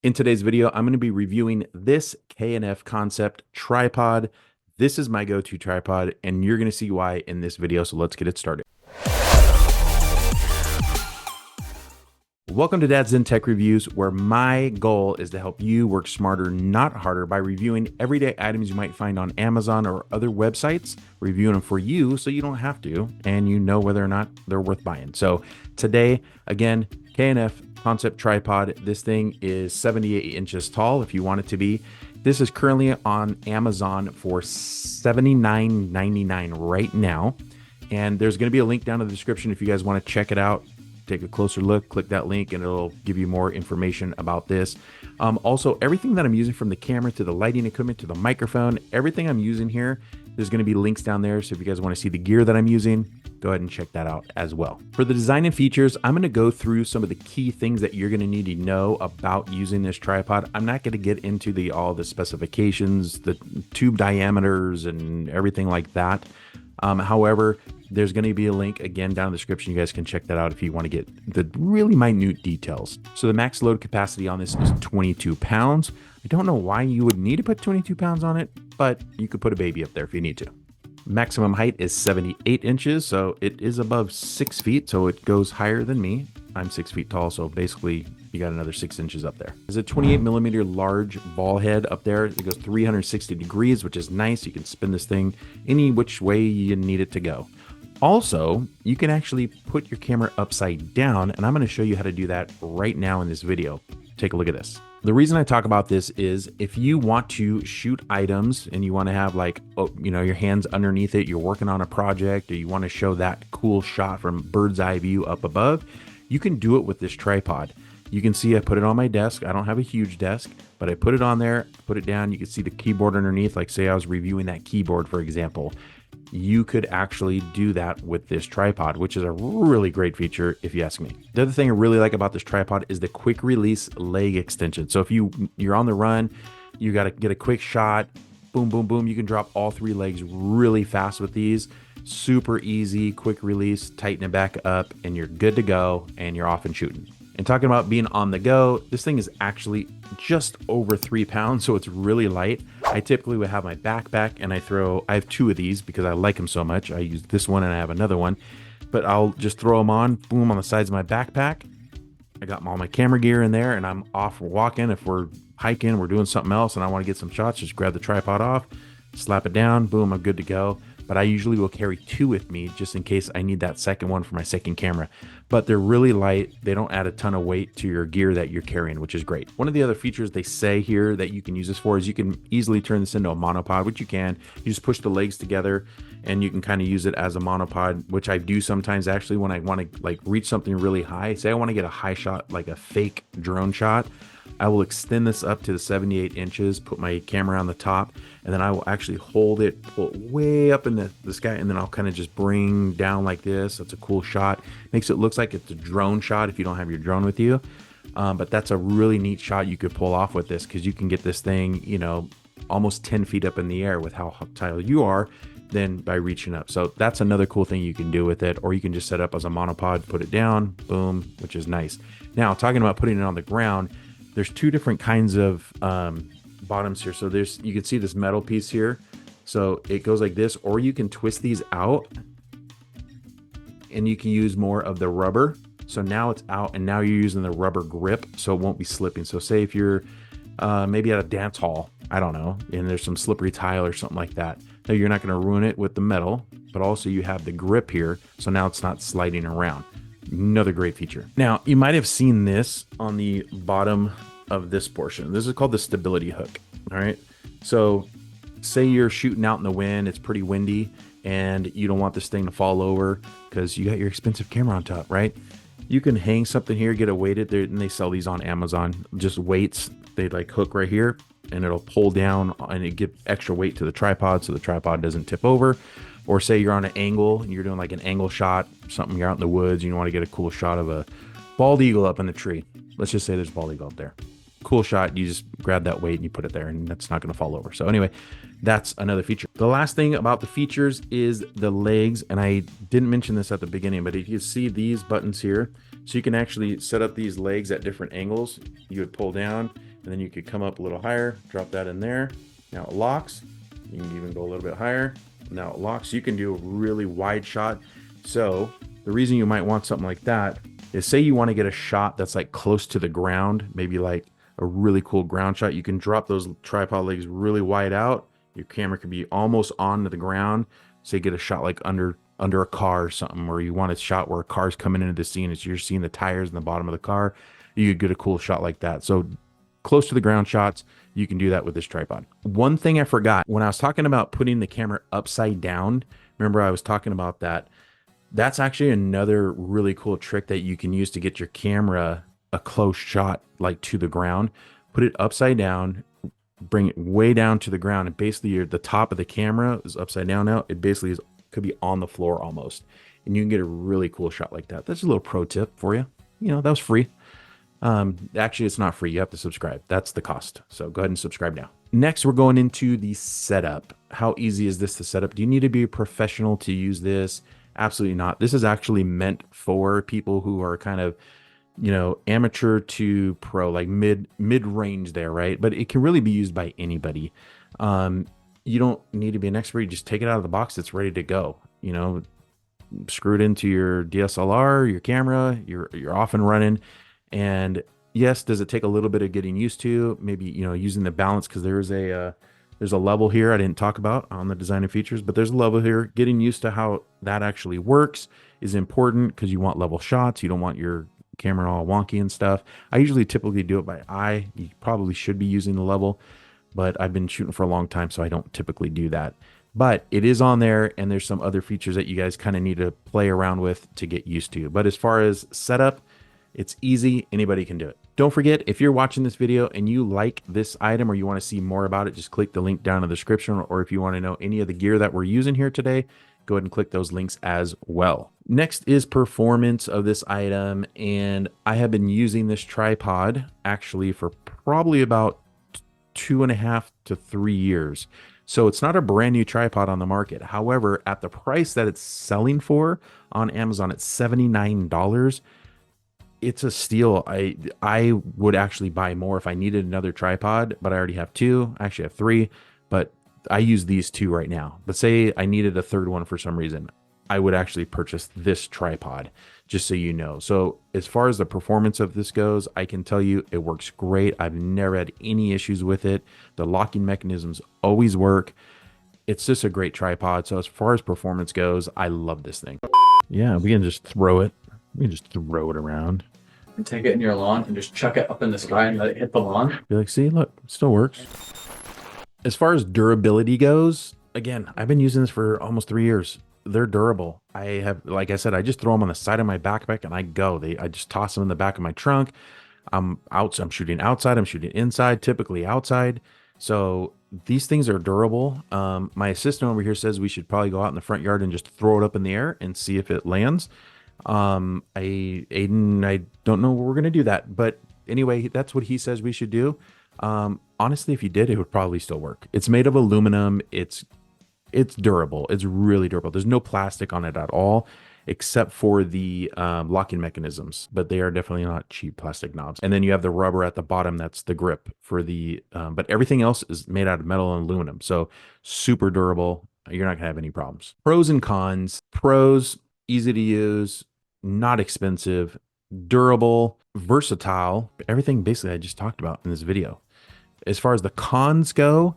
In today's video, I'm going to be reviewing this K&F Concept tripod. This is my go-to tripod, and you're going to see why in this video, so let's get it started. Welcome to Dad's Zen Tech Reviews, where my goal is to help you work smarter, not harder, by reviewing everyday items you might find on Amazon or other websites, reviewing them for you so you don't have to, and you know whether or not they're worth buying. So today, again, K&F Concept Tripod. This thing is 78 inches tall if you want it to be. This is currently on Amazon for $79.99 right now. And there's going to be a link down in the description if you guys want to check it out. Take a closer look, click that link, and it'll give you more information about this. Also, everything that I'm using, from the camera to the lighting equipment to the microphone, everything I'm using here, there's going to be links down there. So if you guys want to see the gear that I'm using, go ahead and check that out as well. For the design and features, I'm going to go through some of the key things that you're going to need to know about using this tripod. I'm not going to get into all the specifications, the tube diameters, and everything like that. However, there's going to be a link again down in the description. You guys can check that out if you want to get the really minute details. So the max load capacity on this is 22 pounds. I don't know why you would need to put 22 pounds on it, but you could put a baby up there if you need to. Maximum height is 78 inches, so it is above 6 feet, so it goes higher than me. I'm 6 feet tall, so basically you got another 6 inches up there. There's a 28 millimeter large ball head up there. It goes 360 degrees, which is nice. You can spin this thing any which way you need it to go. Also, you can actually put your camera upside down, and I'm going to show you how to do that right now in this video. Take a look at this. The reason I talk about this is if you want to shoot items and you want to have your hands underneath it, you're working on a project, or you want to show that cool shot from bird's eye view up above, you can do it with this tripod. You can see I put it on my desk. I don't have a huge desk, but I put it on there, put it down. You can see the keyboard underneath. Like say I was reviewing that keyboard, for example. You could actually do that with this tripod, which is a really great feature if you ask me. The other thing I really like about this tripod is the quick release leg extension. So if you're on the run, you got to get a quick shot, boom, boom, boom. You can drop all 3 legs really fast with these. Super easy, quick release, tighten it back up, and you're good to go, and you're off and shooting. And talking about being on the go, this thing is actually just over 3 pounds, so it's really light. I typically would have my backpack, and I have 2 of these because I like them so much. I use this one and I have another one, but I'll just throw them on, boom, on the sides of my backpack. I got all my camera gear in there, and I'm off walking. If we're hiking, we're doing something else, and I want to get some shots, just grab the tripod off, slap it down, boom, I'm good to go. But I usually will carry 2 with me just in case I need that second one for my second camera. But they're really light. They don't add a ton of weight to your gear that you're carrying, which is great. One of the other features they say here that you can use this for is you can easily turn this into a monopod, which you can. You just push the legs together and you can kind of use it as a monopod, which I do sometimes actually when I want to reach something really high. Say I want to get a high shot, like a fake drone shot. I will extend this up to the 78 inches, put my camera on the top, and then I will actually hold it, pull it way up in the sky, and then I'll kind of just bring down like this. That's a cool shot. Makes it look like it's a drone shot if you don't have your drone with you. But that's a really neat shot you could pull off with this, because you can get this thing, almost 10 feet up in the air with how high you are, then by reaching up. So that's another cool thing you can do with it, or you can just set up as a monopod, put it down, boom, which is nice. Now, talking about putting it on the ground, there's 2 different kinds of bottoms here. So you can see this metal piece here. So it goes like this, or you can twist these out and you can use more of the rubber. So now it's out and now you're using the rubber grip, so it won't be slipping. So say if you're maybe at a dance hall, I don't know, and there's some slippery tile or something like that. Now you're not going to ruin it with the metal, but also you have the grip here. So now it's not sliding around. Another great feature. Now, you might have seen this on the bottom of this portion. This is called the stability hook. All right. So say you're shooting out in the wind, it's pretty windy, and you don't want this thing to fall over because you got your expensive camera on top, right? You can hang something here, get it weighted there, and they sell these on Amazon. Just weights, they hook right here, and it'll pull down and it give extra weight to the tripod so the tripod doesn't tip over. Or say you're on an angle and you're doing like an angle shot, something, you're out in the woods, and you want to get a cool shot of a bald eagle up in the tree. Let's just say there's a bald eagle up there. Cool shot. You just grab that weight and you put it there, and that's not going to fall over. So anyway, that's another feature. The last thing about the features is the legs. And I didn't mention this at the beginning, but if you see these buttons here, so you can actually set up these legs at different angles. You would pull down and then you could come up a little higher, drop that in there. Now it locks. You can even go a little bit higher. Now it locks. You can do a really wide shot. So the reason you might want something like that is, say you want to get a shot that's like close to the ground, maybe like a really cool ground shot. You can drop those tripod legs really wide out. Your camera could be almost onto the ground. Say get a shot like under a car or something, where you want a shot where a car's coming into the scene, as you're seeing the tires in the bottom of the car. You could get a cool shot like that. So close to the ground shots, you can do that with this tripod. One thing I forgot when I was talking about putting the camera upside down, remember I was talking about that. That's actually another really cool trick that you can use to get your camera a close shot, like to the ground. Put it upside down, bring it way down to the ground, and basically the top of the camera is upside down now. It basically could be on the floor almost, and you can get a really cool shot like that. That's a little pro tip for you. You know, that was free. Actually, it's not free. You have to subscribe. That's the cost. So go ahead and subscribe now. Next, we're going into the setup. How easy is this to set up? Do you need to be a professional to use this? Absolutely not. This is actually meant for people who are kind of, you know, amateur to pro, like mid range there, right? But it can really be used by anybody. You don't need to be an expert. You just take it out of the box. It's ready to go. You know, screw it into your DSLR, your camera, you're off and running. And yes, does it take a little bit of getting used to? Maybe, you know, using the balance, because there's a level here I didn't talk about on the design and features, but there's a level here. Getting used to how that actually works is important, because you want level shots. You don't want your camera all wonky and stuff. I usually typically do it by eye. You probably should be using the level, but I've been shooting for a long time, so I don't typically do that. But it is on there, and there's some other features that you guys kind of need to play around with to get used to. But as far as setup, it's easy. Anybody can do it. Don't forget, if you're watching this video and you like this item or you want to see more about it, just click the link down in the description. Or if you want to know any of the gear that we're using here today, go ahead and click those links as well. Next is performance of this item. And I have been using this tripod actually for probably about 2.5 to 3 years. So it's not a brand new tripod on the market. However, at the price that it's selling for on Amazon, it's $79. It's a steal. I would actually buy more if I needed another tripod, but I already have two. I actually have three, but I use these two right now. But say I needed a third one for some reason, I would actually purchase this tripod, just so you know. So as far as the performance of this goes, I can tell you it works great. I've never had any issues with it. The locking mechanisms always work. It's just a great tripod. So as far as performance goes, I love this thing. Yeah, we can just throw it. We can just throw it around. And take it in your lawn and just chuck it up in the sky and let it hit the lawn. Be like, see, look, it still works. As far as durability goes, again, I've been using this for almost 3 years. They're durable. I have, like I said, I just throw them on the side of my backpack and I go. I just toss them in the back of my trunk. I'm shooting outside. I'm shooting inside, typically outside. So these things are durable. My assistant over here says we should probably go out in the front yard and just throw it up in the air and see if it lands. Aiden, I don't know where we're gonna do that, but anyway, that's what he says we should do. Honestly, if you did, it would probably still work. It's made of aluminum. It's durable. It's really durable. There's no plastic on it at all, except for the locking mechanisms, but they are definitely not cheap plastic knobs. And then you have the rubber at the bottom. That's the grip for the, but everything else is made out of metal and aluminum. So super durable. You're not gonna have any problems. Pros and cons. Pros: easy to use, not expensive, durable, versatile, everything basically I just talked about in this video. As far as the cons go,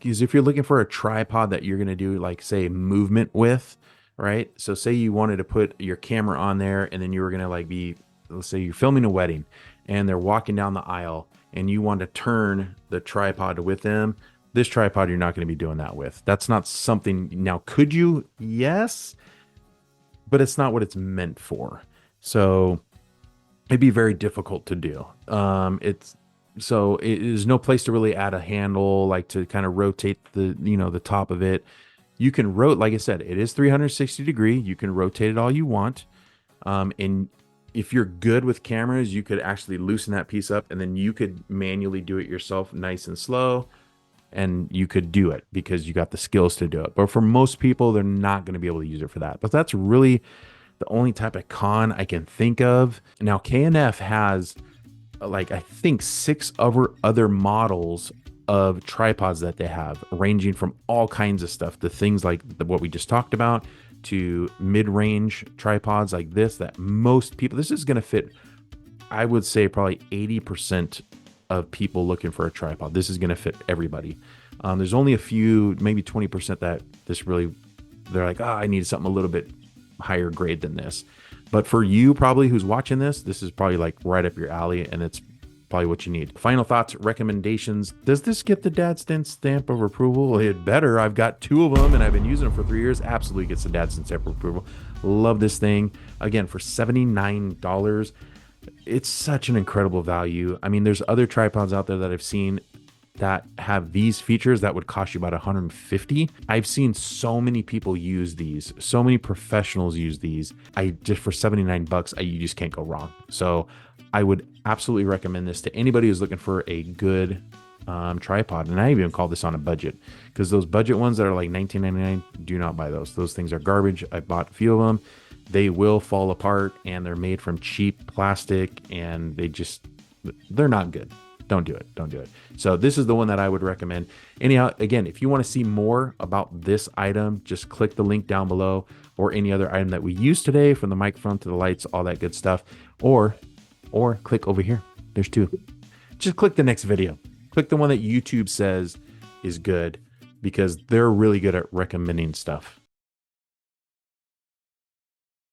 is if you're looking for a tripod that you're going to do, like, say, movement with, right? So say you wanted to put your camera on there and then you were going to, like, let's say you're filming a wedding and they're walking down the aisle and you want to turn the tripod with them. This tripod, you're not going to be doing that with. That's not something. Now, could you? Yes, but it's not what it's meant for. So it'd be very difficult to do. There's no place to really add a handle, like to kind of rotate the top of it. You can like I said, it is 360 degree. You can rotate it all you want. And if you're good with cameras, you could actually loosen that piece up and then you could manually do it yourself, nice and slow. And you could do it because you got the skills to do it. But for most people, they're not going to be able to use it for that. But that's really the only type of con I can think of. Now, K&F has like I think six other models of tripods that they have, ranging from all kinds of stuff, the things like what we just talked about, to mid-range tripods like this that most people. This is going to fit, I would say, probably 80% of people looking for a tripod. This is going to fit everybody. There's only a few, maybe 20% that this really, they're like, I need something a little bit higher grade than this. But for you, probably who's watching this, this is probably like right up your alley, and it's probably what you need. Final thoughts, recommendations. Does this get the Dadson stamp of approval? It better. I've got two of them and I've been using them for 3 years. Absolutely gets the Dadson stamp of approval. Love this thing. Again, for $79, it's such an incredible value. I mean, there's other tripods out there that I've seen that have these features that would cost you about 150. I've seen so many people use these, so many professionals use these. I just, for 79 bucks, you just can't go wrong. So I would absolutely recommend this to anybody who's looking for a good tripod. And I even call this on a budget, because those budget ones that are like $19.99, do not buy those. Those things are garbage. I bought a few of them. They will fall apart, and they're made from cheap plastic, and they're not good. Don't do it. Don't do it. So this is the one that I would recommend. Anyhow, again, if you want to see more about this item, just click the link down below, or any other item that we used today, from the microphone to the lights, all that good stuff, or click over here. There's two. Just click the next video. Click the one that YouTube says is good, because they're really good at recommending stuff.